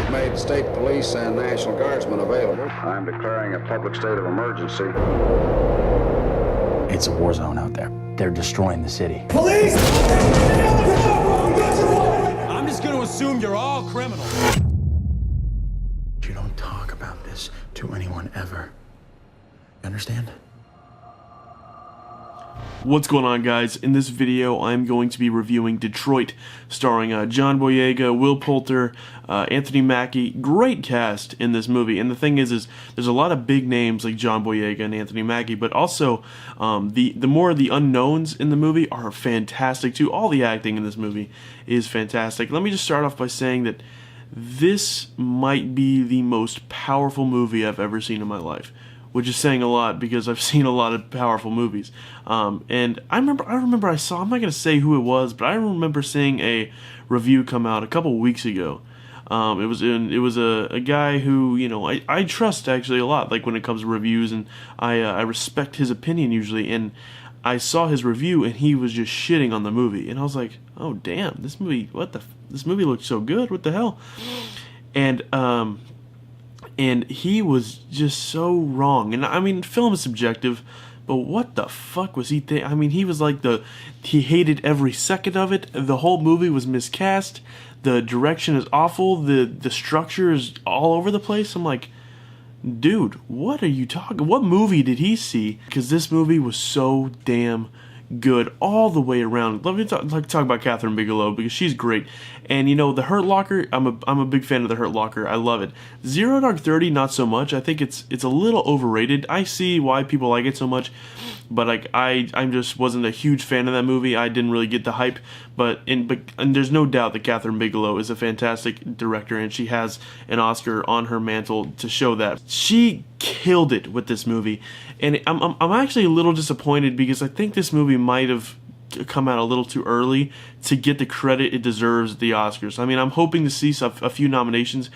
We've made state police and National Guardsmen available. I'm declaring a public state of emergency. It's a war zone out there. They're destroying the city. Police! I'm just going to assume you're all criminals. You don't talk about this to anyone ever. You understand? What's going on, guys? In this video, I'm going to be reviewing Detroit, starring John Boyega, Will Poulter, Anthony Mackie. Great cast in this movie. And the thing is there's a lot of big names like John Boyega and Anthony Mackie, but also the more of the unknowns in the movie are fantastic too. All the acting in this movie is fantastic. Let me just start off by saying that this might be the most powerful movie I've ever seen in my life, which is saying a lot because I've seen a lot of powerful movies. And I remember I saw, I'm not going to say who it was, but I remember seeing a review come out a couple weeks ago. It was a guy who, you know, I trust actually a lot, like when it comes to reviews, and I respect his opinion usually. And I saw his review and he was just shitting on the movie. And I was like, oh damn, this movie, this movie looked so good, what the hell? And he was just so wrong. And I mean, film is subjective, but what the fuck was he thinking? I mean, he was like he hated every second of it. The whole movie was miscast. The direction is awful. The structure is all over the place. I'm like, dude, what are you talking? What movie did he see? Because this movie was so damn good all the way around. Let me talk about Kathryn Bigalow because she's great. And you know, the Hurt Locker, I'm a big fan of the Hurt Locker. I love it. Zero Dark 30, not so much. I think it's a little overrated. I see why people like it so much, but like I just wasn't a huge fan of that movie. I didn't really get the hype. But there's no doubt that Kathryn Bigalow is a fantastic director, and she has an Oscar on her mantle to show that. She killed it with this movie, and I'm actually a little disappointed because I think this movie might have come out a little too early to get the credit it deserves at the Oscars. I mean, I'm hoping to see a few nominations,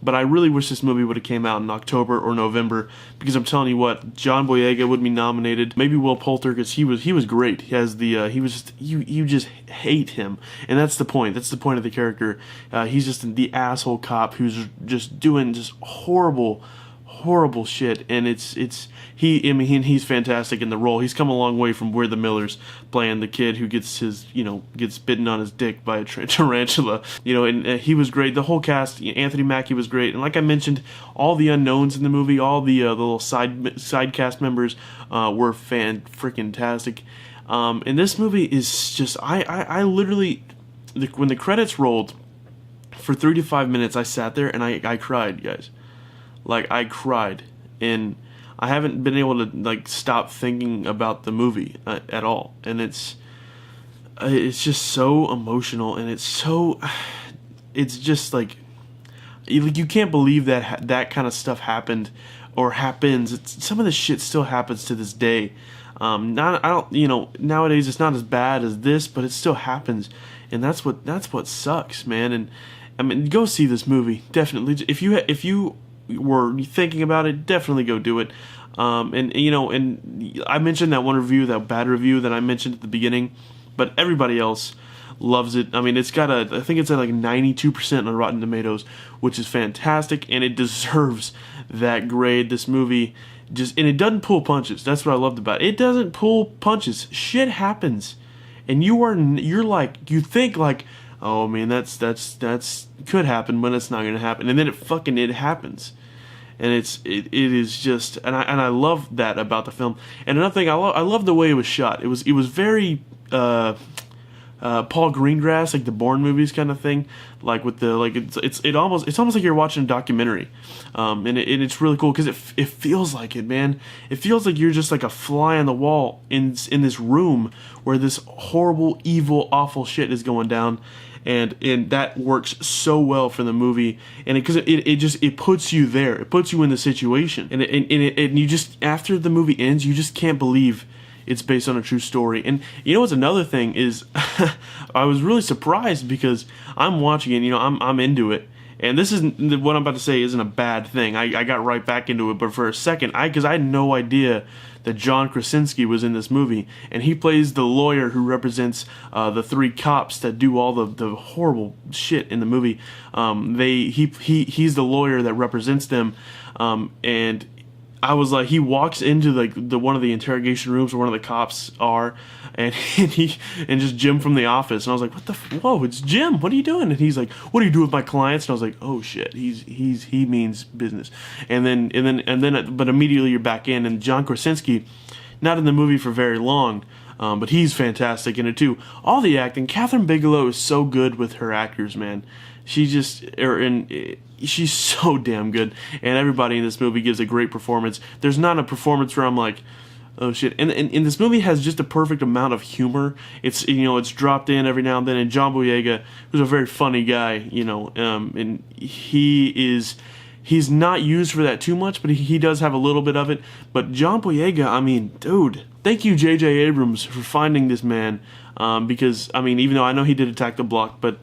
but I really wish this movie would have came out in October or November, because I'm telling you what, John Boyega would be nominated, maybe Will Poulter, because he was great. He has you just hate him, and that's the point. That's the point of the character. He's just the asshole cop who's just doing just horrible shit, and he's fantastic in the role. He's come a long way from We're the Millers, playing the kid who gets bitten on his dick by a tarantula, and he was great. The whole cast, Anthony Mackie was great, and like I mentioned, all the unknowns in the movie, all the little side cast members were freaking-tastic. And this movie is just, I literally, when the credits rolled, for 3 to 5 minutes, I sat there and I cried, guys. Like, I cried, and I haven't been able to like stop thinking about the movie at all. And it's just so emotional, and it's just like you can't believe that kind of stuff happened or happens. Some of this shit still happens to this day. Nowadays it's not as bad as this, but it still happens, and that's what sucks, man. And I mean, go see this movie, definitely. If you were thinking about it, definitely go do it. And I mentioned that one review, that bad review that I mentioned at the beginning, but everybody else loves it. I mean, I think it's at like 92% on Rotten Tomatoes, which is fantastic, and it deserves that grade. This movie and it doesn't pull punches. That's what I loved about it. It doesn't pull punches. Shit happens, and you think like, oh man, that's could happen, but it's not gonna happen, and then it happens, and it is just, and I love that about the film. And another thing, I love the way it was shot. It was very Paul Greengrass, like the Bourne movies kind of thing, like with the it's almost like you're watching a documentary, and it's really cool because it feels like it, man. It feels like you're just like a fly on the wall in this room where this horrible, evil, awful shit is going down. And that works so well for the movie, and because it puts you there, it puts you in the situation, and you just, after the movie ends, you just can't believe it's based on a true story. And you know what's another thing is, I was really surprised because I'm watching it, I'm into it, And this isn't what I'm about to say isn't a bad thing. I got right back into it, but for a second, because I had no idea that John Krasinski was in this movie, and he plays the lawyer who represents the three cops that do all the horrible shit in the movie. He's the lawyer that represents them, and I was like, he walks into the one of the interrogation rooms where one of the cops are, and just Jim from The Office, and I was like, what the whoa, it's Jim, what are you doing? And he's like, what do you do with my clients? And I was like, oh shit, he means business. And then but immediately you're back in, and John Krasinski, not in the movie for very long, but he's fantastic in it too. All the acting, Kathryn Bigalow is so good with her actors, man. She's so damn good, and everybody in this movie gives a great performance. There's not a performance where I'm like, oh shit. And this movie has just a perfect amount of humor. It's it's dropped in every now and then. And John Boyega, who's a very funny guy, and he's not used for that too much, but he does have a little bit of it. But John Boyega, I mean, dude, thank you J.J. Abrams for finding this man. Because I mean, even though I know he did Attack the Block, but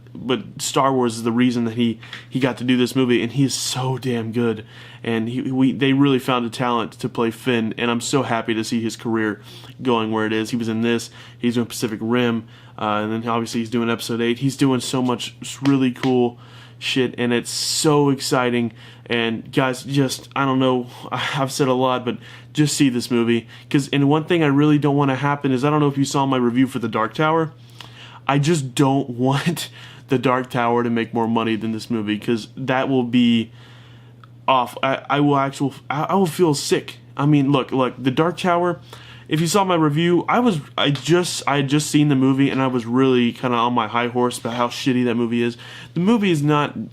Star Wars is the reason that he got to do this movie, and he is so damn good. And they really found a talent to play Finn, and I'm so happy to see his career going where it is. He was in this, he's doing Pacific Rim, and then obviously he's doing Episode 8. He's doing so much really cool shit, and it's so exciting. And guys, just, I don't know, I've said a lot, but just see this movie. And one thing I really don't want to happen is, I don't know if you saw my review for The Dark Tower, I just don't want The Dark Tower to make more money than this movie, because that will be off. I will feel sick. I mean, look, The Dark Tower, if you saw my review, I had just seen the movie, and I was really kind of on my high horse about how shitty that movie is. The movie is not an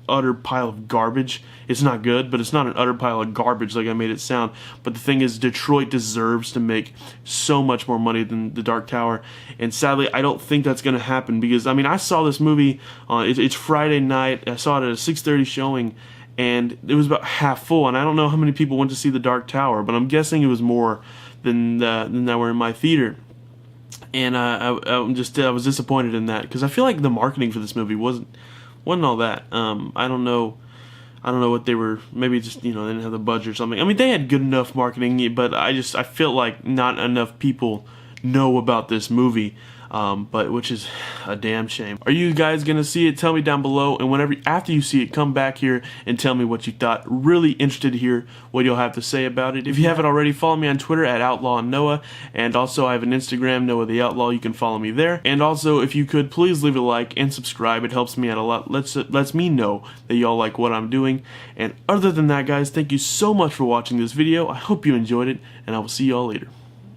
utter pile of garbage. It's not good, but it's not an utter pile of garbage like I made it sound. But the thing is, Detroit deserves to make so much more money than The Dark Tower, and sadly, I don't think that's going to happen, because, I mean, I saw this movie, it's Friday night, I saw it at a 6:30 showing, and it was about half full, and I don't know how many people went to see The Dark Tower, but I'm guessing it was more than that were in my theater. And I was disappointed in that, because I feel like the marketing for this movie wasn't all that. I don't know what they were, maybe just, they didn't have the budget or something. I mean, they had good enough marketing, but I feel like not enough people know about this movie. But which is a damn shame. Are you guys gonna see it? Tell me down below, and after you see it, come back here and tell me what you thought. Really interested to hear what you'll have to say about it. If you haven't already, follow me on Twitter at OutlawNoah, and also I have an Instagram, Noah the Outlaw. You can follow me there. And also, if you could, please leave a like and subscribe. It helps me out a lot. Lets me know that y'all like what I'm doing. And other than that, guys, thank you so much for watching this video. I hope you enjoyed it, and I will see y'all later.